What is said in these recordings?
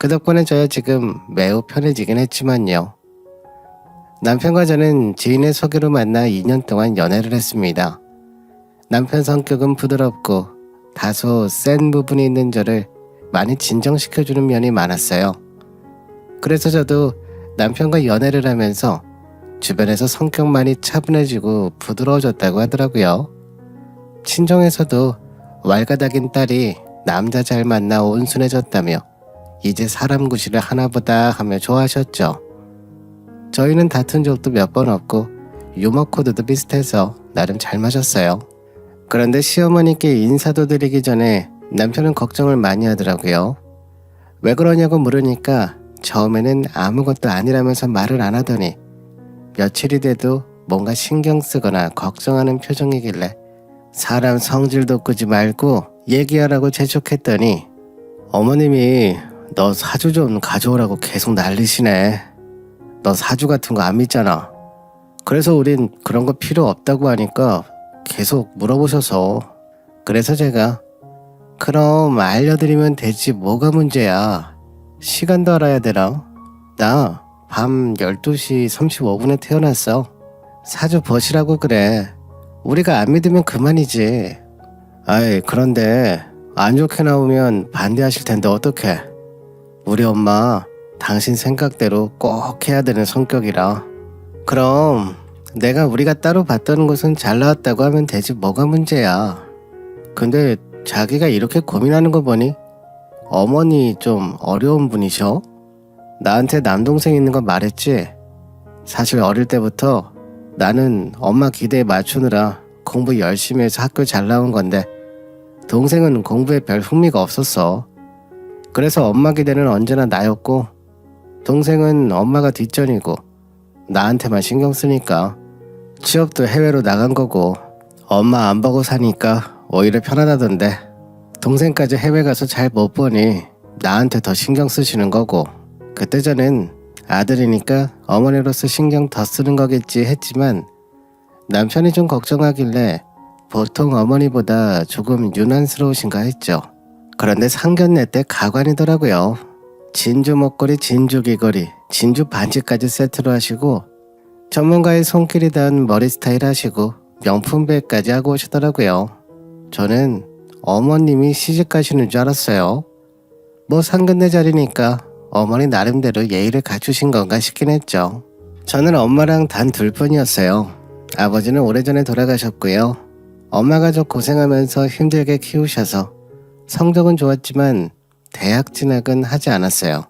그 덕분에 저야 지금 매우 편해지긴 했지만요. 남편과 저는 지인의 소개로 만나 2년 동안 연애를 했습니다. 남편 성격은 부드럽고 다소 센 부분이 있는 저를 많이 진정시켜주는 면이 많았어요. 그래서 저도 남편과 연애를 하면서 주변에서 성격만이 차분해지고 부드러워졌다고 하더라고요. 친정에서도 왈가닥인 딸이 남자 잘 만나 온순해졌다며 이제 사람 구실을 하나보다 하며 좋아하셨죠. 저희는 다툰 적도 몇 번 없고 유머 코드도 비슷해서 나름 잘 맞았어요. 그런데 시어머니께 인사도 드리기 전에 남편은 걱정을 많이 하더라고요. 왜 그러냐고 물으니까 처음에는 아무것도 아니라면서 말을 안 하더니 며칠이 돼도 뭔가 신경 쓰거나 걱정하는 표정이길래 사람 성질 돋구지 말고 얘기하라고 재촉했더니 어머님이 너 사주 좀 가져오라고 계속 난리시네. 너 사주 같은 거 안 믿잖아. 그래서 우린 그런 거 필요 없다고 하니까 계속 물어보셔서 그래서 제가 그럼 알려드리면 되지 뭐가 문제야. 시간도 알아야 되나? 나 밤 12시 35분에 태어났어. 사주 보시라고 그래. 우리가 안 믿으면 그만이지. 아이 그런데 안 좋게 나오면 반대하실 텐데 어떡해. 우리 엄마 당신 생각대로 꼭 해야 되는 성격이라. 그럼 내가 우리가 따로 봤던 곳은 잘 나왔다고 하면 되지 뭐가 문제야. 근데 자기가 이렇게 고민하는 거 보니 어머니 좀 어려운 분이셔? 나한테 남동생 있는 거 말했지? 사실 어릴 때부터 나는 엄마 기대에 맞추느라 공부 열심히 해서 학교 잘 나온 건데 동생은 공부에 별 흥미가 없었어. 그래서 엄마 기대는 언제나 나였고 동생은 엄마가 뒷전이고 나한테만 신경 쓰니까 취업도 해외로 나간 거고 엄마 안 보고 사니까 오히려 편하다던데 동생까지 해외 가서 잘 못 보니 나한테 더 신경 쓰시는 거고 그때 저는 아들이니까 어머니로서 신경 더 쓰는 거겠지 했지만 남편이 좀 걱정하길래 보통 어머니보다 조금 유난스러우신가 했죠. 그런데 상견례 때 가관이더라고요. 진주 목걸이, 진주 귀걸이, 진주 반지까지 세트로 하시고 전문가의 손길이 닿은 머리 스타일 하시고 명품백까지 하고 오시더라고요. 저는 어머님이 시집 가시는 줄 알았어요. 뭐 상견례 자리니까 어머니 나름대로 예의를 갖추신 건가 싶긴 했죠. 저는 엄마랑 단 둘뿐이었어요. 아버지는 오래전에 돌아가셨고요. 엄마가 저 고생하면서 힘들게 키우셔서 성적은 좋았지만 대학 진학은 하지 않았어요.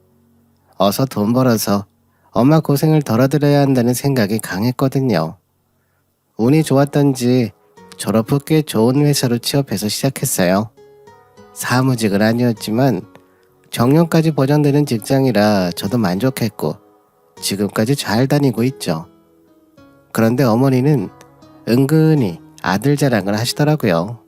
어서 돈 벌어서 엄마 고생을 덜어드려야 한다는 생각이 강했거든요. 운이 좋았던지 졸업 후 꽤 좋은 회사로 취업해서 시작했어요. 사무직은 아니었지만 정년까지 보장되는 직장이라 저도 만족했고 지금까지 잘 다니고 있죠. 그런데 어머니는 은근히 아들 자랑을 하시더라고요.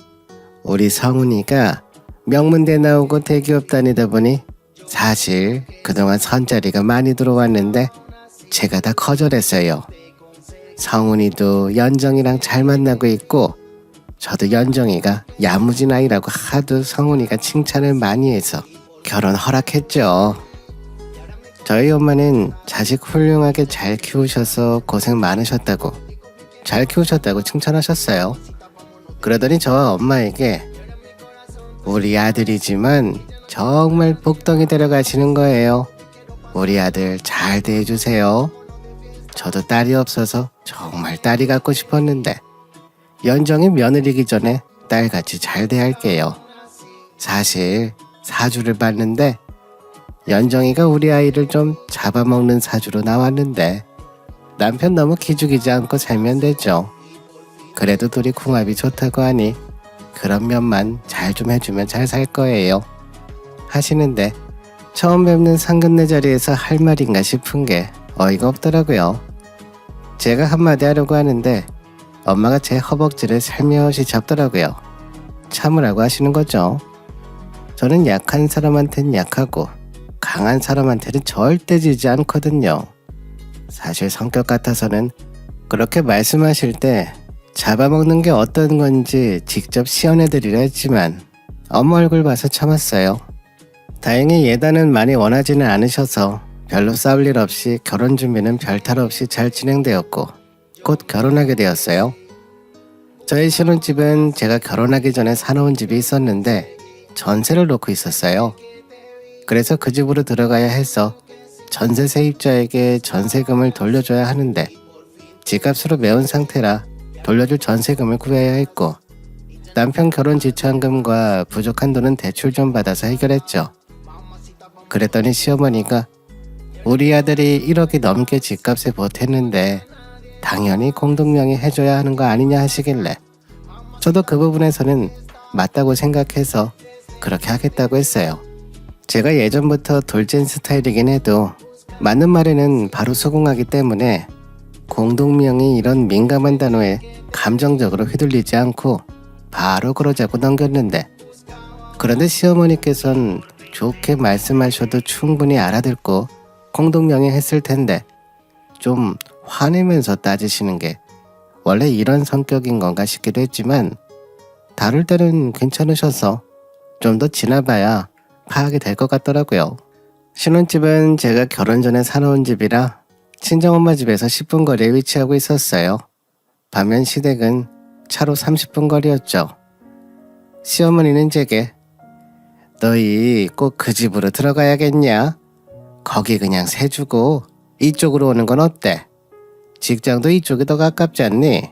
우리 성훈이가 명문대 나오고 대기업 다니다 보니 사실 그동안 선자리가 많이 들어왔는데 제가 다 거절했어요. 성훈이도 연정이랑 잘 만나고 있고 저도 연정이가 야무진 아이라고 하도 성훈이가 칭찬을 많이 해서 결혼 허락했죠. 저희 엄마는 자식 훌륭하게 잘 키우셔서 고생 많으셨다고 잘 키우셨다고 칭찬하셨어요. 그러더니 저와 엄마에게 우리 아들이지만 정말 복덩이 데려가시는 거예요. 우리 아들 잘 대해주세요. 저도 딸이 없어서 정말 딸이 갖고 싶었는데 연정이 며느리기 전에 딸같이 잘 대할게요. 사실 사주를 봤는데 연정이가 우리 아이를 좀 잡아먹는 사주로 나왔는데 남편 너무 기죽이지 않고 살면 되죠. 그래도 둘이 궁합이 좋다고 하니 그런 면만 잘 좀 해주면 잘 살 거예요. 하시는데 처음 뵙는 상견례 자리에서 할 말인가 싶은 게 어이가 없더라고요. 제가 한마디 하려고 하는데 엄마가 제 허벅지를 살며시 잡더라고요. 참으라고 하시는 거죠. 저는 약한 사람한테는 약하고 강한 사람한테는 절대 지지 않거든요. 사실 성격 같아서는 그렇게 말씀하실 때 잡아먹는 게 어떤 건지 직접 시연해드리려 했지만 엄마 얼굴 봐서 참았어요. 다행히 예단은 많이 원하지는 않으셔서 별로 싸울 일 없이 결혼 준비는 별탈 없이 잘 진행되었고 곧 결혼하게 되었어요. 저희 신혼집은 제가 결혼하기 전에 사놓은 집이 있었는데 전세를 놓고 있었어요. 그래서 그 집으로 들어가야 해서 전세 세입자에게 전세금을 돌려줘야 하는데 집값으로 매운 상태라 돌려줄 전세금을 구해야 했고 남편 결혼 지참금과 부족한 돈은 대출 좀 받아서 해결했죠. 그랬더니 시어머니가 우리 아들이 1억이 넘게 집값에 보탰는데 당연히 공동명의 해줘야 하는 거 아니냐 하시길래 저도 그 부분에서는 맞다고 생각해서 그렇게 하겠다고 했어요. 제가 예전부터 돌진 스타일이긴 해도 맞는 말에는 바로 수긍하기 때문에 공동명의 이런 민감한 단어에 감정적으로 휘둘리지 않고 바로 그러자고 넘겼는데 그런데 시어머니께서는 좋게 말씀하셔도 충분히 알아듣고 공동명의 했을 텐데 좀 화내면서 따지시는 게 원래 이런 성격인 건가 싶기도 했지만 다룰 때는 괜찮으셔서 좀 더 지나봐야 파악이 될 것 같더라고요. 신혼집은 제가 결혼 전에 사놓은 집이라 친정엄마 집에서 10분 거리에 위치하고 있었어요. 반면 시댁은 차로 30분 거리였죠. 시어머니는 제게 너희 꼭 그 집으로 들어가야겠냐? 거기 그냥 세주고 이쪽으로 오는 건 어때? 직장도 이쪽이 더 가깝지 않니?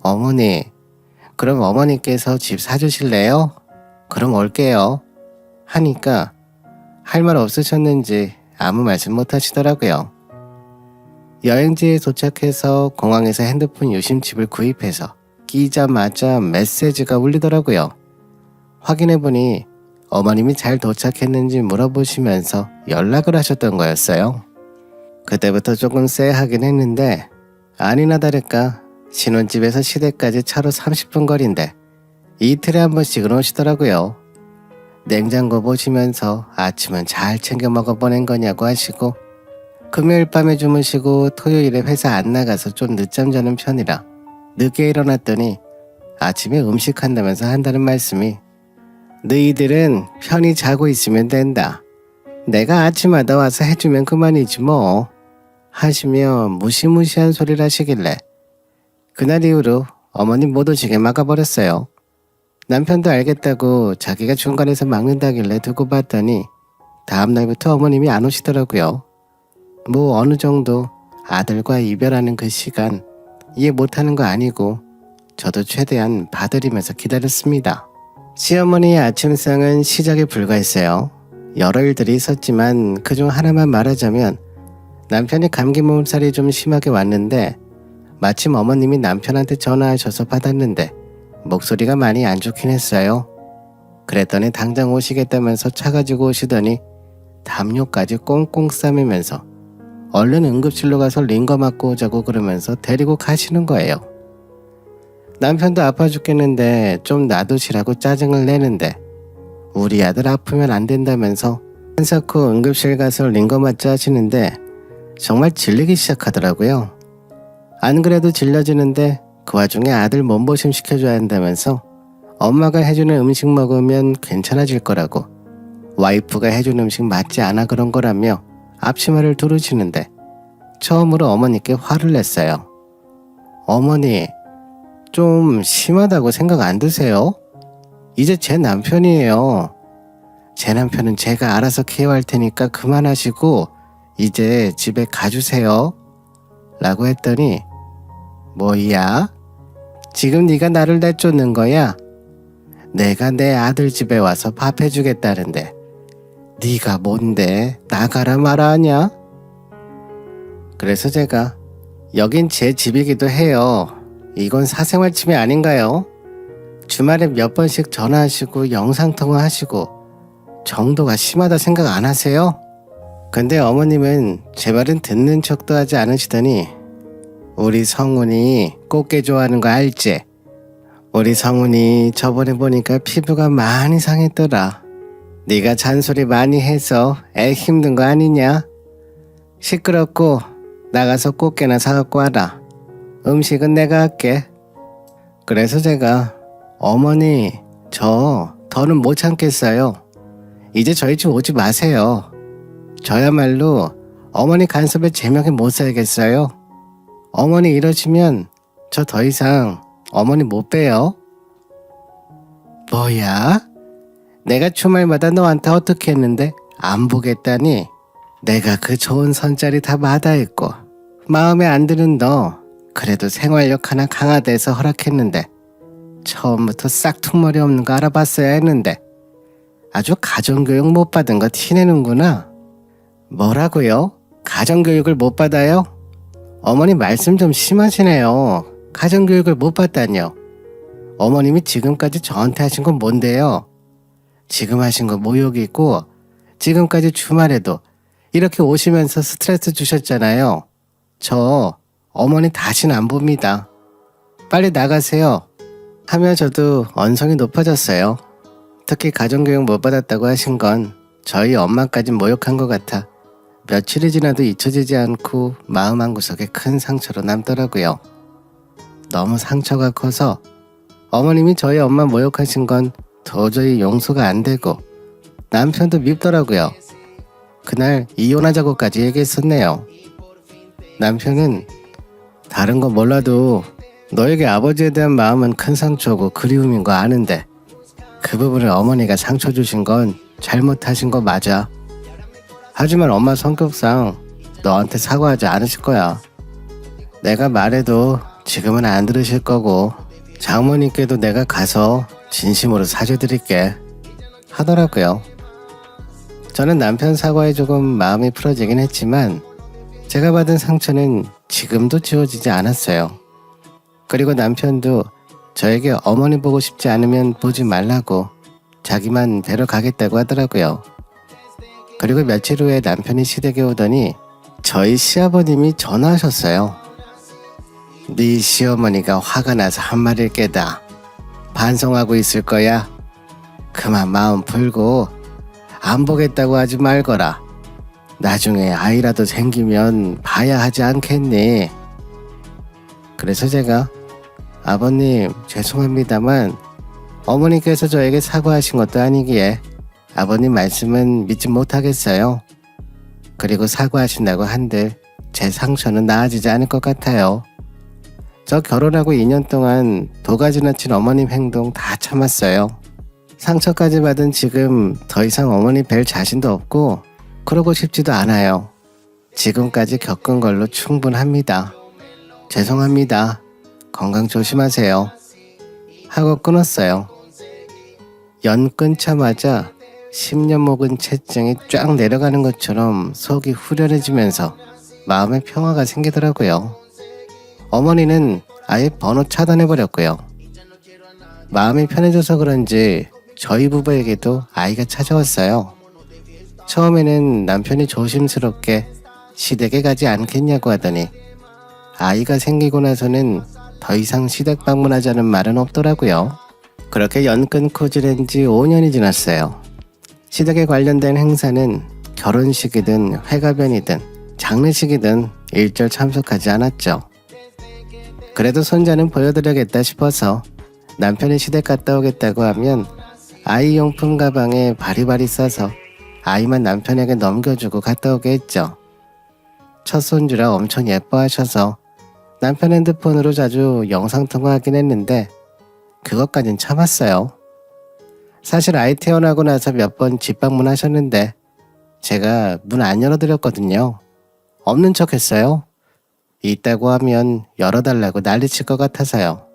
어머니, 그럼 어머니께서 집 사주실래요? 그럼 올게요. 하니까 할 말 없으셨는지 아무 말씀 못 하시더라고요. 여행지에 도착해서 공항에서 핸드폰 유심칩을 구입해서 끼자마자 메시지가 울리더라고요. 확인해보니 어머님이 잘 도착했는지 물어보시면서 연락을 하셨던 거였어요. 그때부터 조금 쎄하긴 했는데 아니나 다를까 신혼집에서 시댁까지 차로 30분 거리인데 이틀에 한 번씩은 오시더라고요. 냉장고 보시면서 아침은 잘 챙겨 먹어 보낸 거냐고 하시고 금요일 밤에 주무시고 토요일에 회사 안 나가서 좀 늦잠 자는 편이라 늦게 일어났더니 아침에 음식한다면서 한다는 말씀이 너희들은 편히 자고 있으면 된다. 내가 아침마다 와서 해주면 그만이지 뭐. 하시며 무시무시한 소리를 하시길래 그날 이후로 어머니 못 오시게 막아버렸어요. 남편도 알겠다고 자기가 중간에서 막는다길래 두고 봤더니 다음날부터 어머님이 안 오시더라고요. 뭐 어느 정도 아들과 이별하는 그 시간 이해 못하는 거 아니고 저도 최대한 봐드리면서 기다렸습니다. 시어머니의 아침상은 시작에 불과했어요. 여러 일들이 있었지만 그중 하나만 말하자면 남편이 감기 몸살이 좀 심하게 왔는데 마침 어머님이 남편한테 전화하셔서 받았는데 목소리가 많이 안 좋긴 했어요. 그랬더니 당장 오시겠다면서 차 가지고 오시더니 담요까지 꽁꽁 싸매면서 얼른 응급실로 가서 링거 맞고 오자고 그러면서 데리고 가시는 거예요. 남편도 아파 죽겠는데 좀 놔두시라고 짜증을 내는데 우리 아들 아프면 안 된다면서 한사코 응급실 가서 링거 맞자 하시는데 정말 질리기 시작하더라고요. 안 그래도 질려지는데 그 와중에 아들 몸보심 시켜줘야 한다면서 엄마가 해주는 음식 먹으면 괜찮아질 거라고 와이프가 해준 음식 맞지 않아 그런 거라며 앞치마를 두르시는데 처음으로 어머니께 화를 냈어요. 어머니, 좀 심하다고 생각 안 드세요? 이제 제 남편이에요. 제 남편은 제가 알아서 케어할 테니까 그만하시고 이제 집에 가주세요. 라고 했더니 뭐야? 지금 네가 나를 내쫓는 거야? 내가 내 아들 집에 와서 밥 해주겠다는데 네가 뭔데 나가라 마라 하냐? 그래서 제가 여긴 제 집이기도 해요. 이건 사생활 침해 아닌가요? 주말에 몇 번씩 전화하시고 영상통화 하시고 정도가 심하다 생각 안 하세요? 근데 어머님은 제 말은 듣는 척도 하지 않으시더니 우리 성훈이 꽃게 좋아하는 거 알지? 우리 성훈이 저번에 보니까 피부가 많이 상했더라. 네가 잔소리 많이 해서 애 힘든 거 아니냐? 시끄럽고 나가서 꽃게나 사갖고 와라. 음식은 내가 할게. 그래서 제가 어머니 저 더는 못 참겠어요. 이제 저희 집 오지 마세요. 저야말로 어머니 간섭에 제명에 못 살겠어요. 어머니 이러시면 저 더 이상 어머니 못 봬요. 뭐야? 내가 주말마다 너한테 어떻게 했는데 안 보겠다니? 내가 그 좋은 선자리 다 마다했고 마음에 안 드는 너 그래도 생활력 하나 강화돼서 허락했는데 처음부터 싹퉁머리 없는 거 알아봤어야 했는데 아주 가정교육 못 받은 거 티내는구나. 뭐라고요? 가정교육을 못 받아요? 어머니 말씀 좀 심하시네요. 가정교육을 못 받다뇨. 어머님이 지금까지 저한테 하신 건 뭔데요? 지금 하신 거 모욕이고 지금까지 주말에도 이렇게 오시면서 스트레스 주셨잖아요. 저 어머니 다시는 안 봅니다. 빨리 나가세요. 하며 저도 언성이 높아졌어요. 특히 가정교육 못 받았다고 하신 건 저희 엄마까지 모욕한 것 같아 며칠이 지나도 잊혀지지 않고 마음 한구석에 큰 상처로 남더라고요. 너무 상처가 커서 어머님이 저희 엄마 모욕하신 건 도저히 용서가 안 되고 남편도 밉더라고요. 그날 이혼하자고까지 얘기했었네요. 남편은 다른 건 몰라도 너에게 아버지에 대한 마음은 큰 상처고 그리움인 거 아는데 그 부분을 어머니가 상처 주신 건 잘못하신 거 맞아. 하지만 엄마 성격상 너한테 사과하지 않으실 거야. 내가 말해도 지금은 안 들으실 거고 장모님께도 내가 가서 진심으로 사죄드릴게 하더라고요. 저는 남편 사과에 조금 마음이 풀어지긴 했지만 제가 받은 상처는 지금도 지워지지 않았어요. 그리고 남편도 저에게 어머니 보고 싶지 않으면 보지 말라고 자기만 뵈러 가겠다고 하더라고요. 그리고 며칠 후에 남편이 시댁에 오더니 저희 시아버님이 전화하셨어요. 네 시어머니가 화가 나서 한 말일 게다. 반성하고 있을 거야. 그만 마음 풀고 안 보겠다고 하지 말거라. 나중에 아이라도 생기면 봐야 하지 않겠니? 그래서 제가 아버님 죄송합니다만 어머니께서 저에게 사과하신 것도 아니기에 아버님 말씀은 믿지 못하겠어요. 그리고 사과하신다고 한들 제 상처는 나아지지 않을 것 같아요. 저 결혼하고 2년 동안 도가 지나친 어머님 행동 다 참았어요. 상처까지 받은 지금 더 이상 어머니 뵐 자신도 없고 그러고 싶지도 않아요. 지금까지 겪은 걸로 충분합니다. 죄송합니다. 건강 조심하세요. 하고 끊었어요. 연 끊자마자 10년 묵은 채증이 쫙 내려가는 것처럼 속이 후련해지면서 마음의 평화가 생기더라고요. 어머니는 아예 번호 차단해버렸고요. 마음이 편해져서 그런지 저희 부부에게도 아이가 찾아왔어요. 처음에는 남편이 조심스럽게 시댁에 가지 않겠냐고 하더니 아이가 생기고 나서는 더 이상 시댁 방문하자는 말은 없더라고요. 그렇게 연 끊고 지낸 지 5년이 지났어요. 시댁에 관련된 행사는 결혼식이든 회가변이든 장례식이든 일절 참석하지 않았죠. 그래도 손자는 보여드려야겠다 싶어서 남편이 시댁 갔다 오겠다고 하면 아이 용품 가방에 바리바리 싸서 아이만 남편에게 넘겨주고 갔다 오게 했죠. 첫 손주라 엄청 예뻐하셔서 남편 핸드폰으로 자주 영상통화하긴 했는데 그것까진 참았어요. 사실 아이 태어나고 나서 몇 번 집 방문하셨는데 제가 문 안 열어드렸거든요. 없는 척 했어요. 있다고 하면 열어달라고 난리칠 것 같아서요.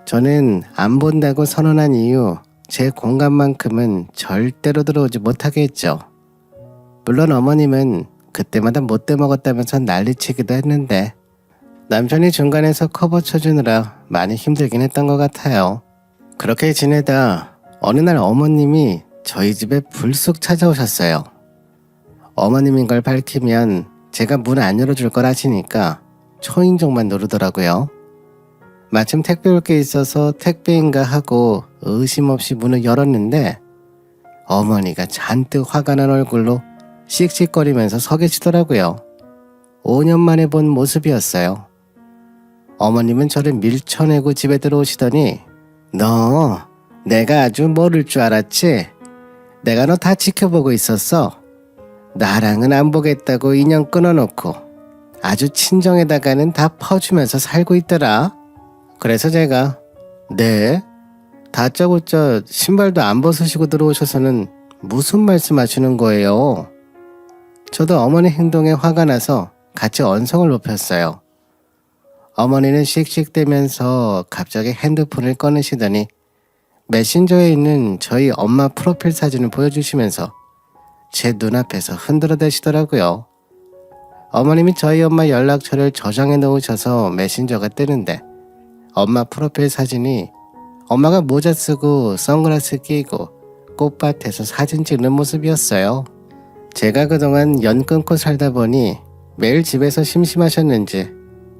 저는 안 본다고 선언한 이유 제 공간만큼은 절대로 들어오지 못하게 했죠. 물론 어머님은 그때마다 못돼 먹었다면서 난리치기도 했는데 남편이 중간에서 커버 쳐주느라 많이 힘들긴 했던 것 같아요. 그렇게 지내다 어느 날 어머님이 저희 집에 불쑥 찾아오셨어요. 어머님인 걸 밝히면 제가 문 안 열어줄 걸 아시니까 초인종만 누르더라고요. 마침 택배 올 게 있어서 택배인가 하고 의심 없이 문을 열었는데 어머니가 잔뜩 화가 난 얼굴로 씩씩거리면서 서 계시더라고요. 5년 만에 본 모습이었어요. 어머님은 저를 밀쳐내고 집에 들어오시더니 너 내가 아주 모를 줄 알았지? 내가 너 다 지켜보고 있었어. 나랑은 안 보겠다고 인연 끊어놓고 아주 친정에다가는 다 퍼주면서 살고 있더라. 그래서 제가 네? 다짜고짜 신발도 안 벗으시고 들어오셔서는 무슨 말씀하시는 거예요? 저도 어머니 행동에 화가 나서 같이 언성을 높였어요. 어머니는 씩씩대면서 갑자기 핸드폰을 꺼내시더니 메신저에 있는 저희 엄마 프로필 사진을 보여주시면서 제 눈앞에서 흔들어 대시더라고요. 어머님이 저희 엄마 연락처를 저장해 놓으셔서 메신저가 뜨는데 엄마 프로필 사진이 엄마가 모자 쓰고 선글라스 끼고 꽃밭에서 사진 찍는 모습이었어요. 제가 그동안 연 끊고 살다 보니 매일 집에서 심심하셨는지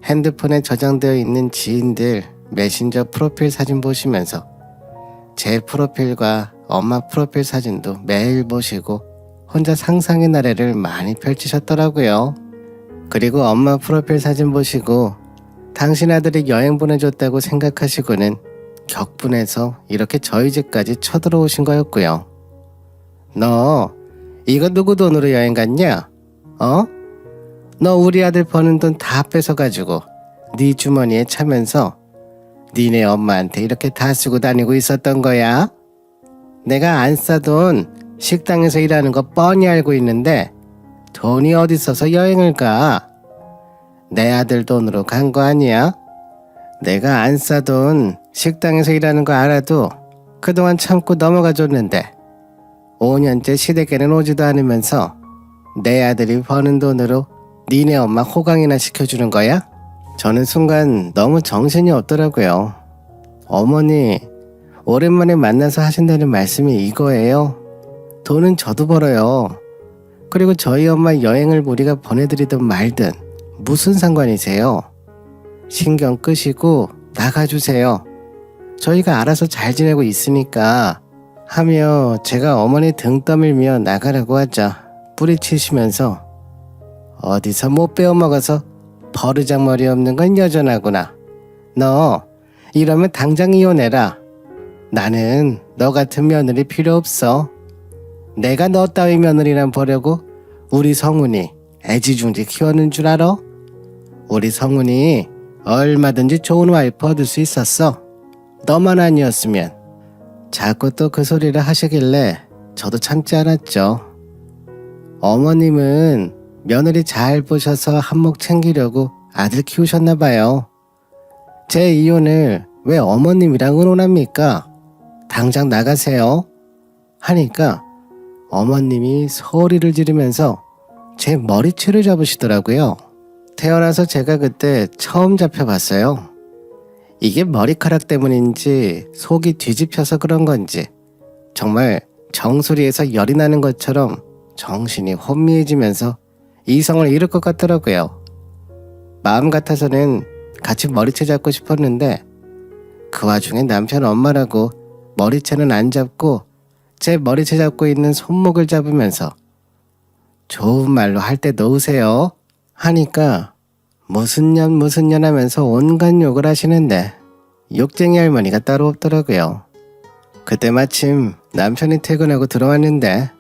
핸드폰에 저장되어 있는 지인들 메신저 프로필 사진 보시면서 제 프로필과 엄마 프로필 사진도 매일 보시고 혼자 상상의 나래를 많이 펼치셨더라고요. 그리고 엄마 프로필 사진 보시고 당신 아들이 여행 보내줬다고 생각하시고는 격분해서 이렇게 저희 집까지 쳐들어오신 거였고요. 너 이거 누구 돈으로 여행 갔냐? 어? 너 우리 아들 버는 돈 다 뺏어가지고 네 주머니에 차면서 니네 엄마한테 이렇게 다 쓰고 다니고 있었던 거야? 내가 안 싸돈 식당에서 일하는 거 뻔히 알고 있는데 돈이 어디 있어서 여행을 가? 내 아들 돈으로 간 거 아니야? 내가 안 싸돈 식당에서 일하는 거 알아도 그동안 참고 넘어가 줬는데 5년째 시댁에는 오지도 않으면서 내 아들이 버는 돈으로 니네 엄마 호강이나 시켜주는 거야? 저는 순간 너무 정신이 없더라고요. 어머니, 오랜만에 만나서 하신다는 말씀이 이거예요? 돈은 저도 벌어요. 그리고 저희 엄마 여행을 우리가 보내드리든 말든 무슨 상관이세요? 신경 끄시고 나가주세요. 저희가 알아서 잘 지내고 있으니까 하며 제가 어머니 등 떠밀며 나가라고 하자 뿌리치시면서 어디서 못 배워먹어서 버르장머리 없는 건 여전하구나. 너 이러면 당장 이혼해라. 나는 너 같은 며느리 필요 없어. 내가 너 따위 며느리란 보려고 우리 성훈이 애지중지 키워는 줄 알아? 우리 성훈이 얼마든지 좋은 와이프 얻을 수 있었어. 너만 아니었으면. 자꾸 또 그 소리를 하시길래 저도 참지 않았죠. 어머님은 며느리 잘 보셔서 한몫 챙기려고 아들 키우셨나 봐요. 제 이혼을 왜 어머님이랑 의논합니까? 당장 나가세요. 하니까 어머님이 소리를 지르면서 제 머리채를 잡으시더라고요. 태어나서 제가 그때 처음 잡혀봤어요. 이게 머리카락 때문인지 속이 뒤집혀서 그런 건지 정말 정수리에서 열이 나는 것처럼 정신이 혼미해지면서 이성을 잃을 것 같더라고요. 마음 같아서는 같이 머리채 잡고 싶었는데 그 와중에 남편 엄마라고 머리채는 안 잡고 제 머리채 잡고 있는 손목을 잡으면서 좋은 말로 할 때 놓으세요 하니까 무슨 년 하면서 온갖 욕을 하시는데 욕쟁이 할머니가 따로 없더라고요. 그때 마침 남편이 퇴근하고 들어왔는데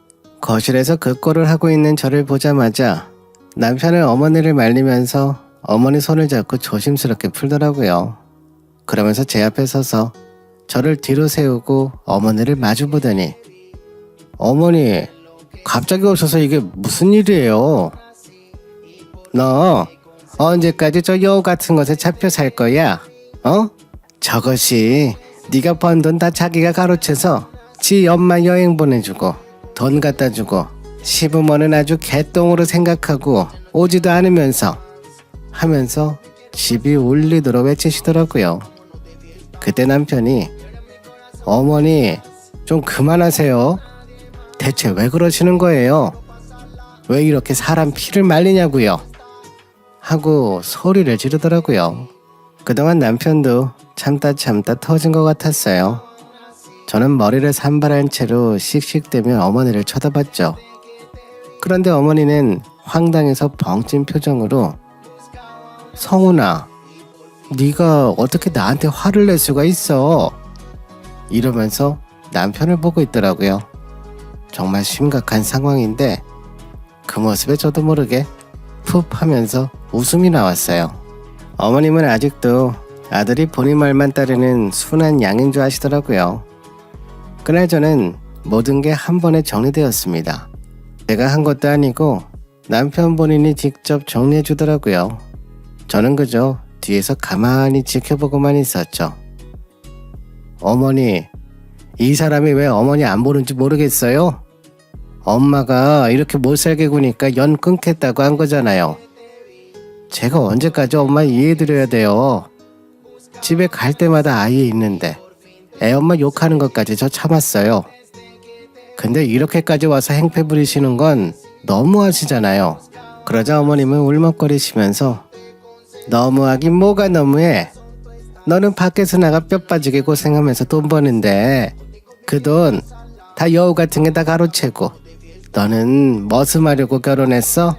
거실에서 그 꼴을 하고 있는 저를 보자마자 남편은 어머니를 말리면서 어머니 손을 잡고 조심스럽게 풀더라고요. 그러면서 제 앞에 서서 저를 뒤로 세우고 어머니를 마주보더니 어머니 갑자기 오셔서 이게 무슨 일이에요? 너 언제까지 저 여우 같은 것에 잡혀 살 거야? 어? 저것이 네가 번 돈 다 자기가 가로채서 지 엄마 여행 보내주고 돈 갖다 주고 시부모는 아주 개똥으로 생각하고 오지도 않으면서 하면서 집이 울리도록 외치시더라고요. 그때 남편이 어머니 좀 그만하세요. 대체 왜 그러시는 거예요? 왜 이렇게 사람 피를 말리냐고요? 하고 소리를 지르더라고요. 그동안 남편도 참다 터진 것 같았어요. 저는 머리를 산발한 채로 씩씩대며 어머니를 쳐다봤죠. 그런데 어머니는 황당해서 벙찐 표정으로 성훈아, 네가 어떻게 나한테 화를 낼 수가 있어? 이러면서 남편을 보고 있더라고요. 정말 심각한 상황인데 그 모습에 저도 모르게 푹 하면서 웃음이 나왔어요. 어머님은 아직도 아들이 본인 말만 따르는 순한 양인 줄 아시더라고요. 그날 저는 모든 게 한 번에 정리되었습니다. 제가 한 것도 아니고 남편 본인이 직접 정리해 주더라고요. 저는 그저 뒤에서 가만히 지켜보고만 있었죠. 어머니, 이 사람이 왜 어머니 안 보는지 모르겠어요? 엄마가 이렇게 못살게 구니까 연 끊겠다고 한 거잖아요. 제가 언제까지 엄마 이해해드려야 돼요. 집에 갈 때마다 아이 있는데 애엄마 욕하는 것까지 저 참았어요. 근데 이렇게까지 와서 행패 부리시는 건 너무하시잖아요. 그러자 어머님은 울먹거리시면서 너무하긴 뭐가 너무해. 너는 밖에서 나가 뼈 빠지게 고생하면서 돈 버는데 그 돈 다 여우 같은 게 다 가로채고 너는 머슴하려고 결혼했어?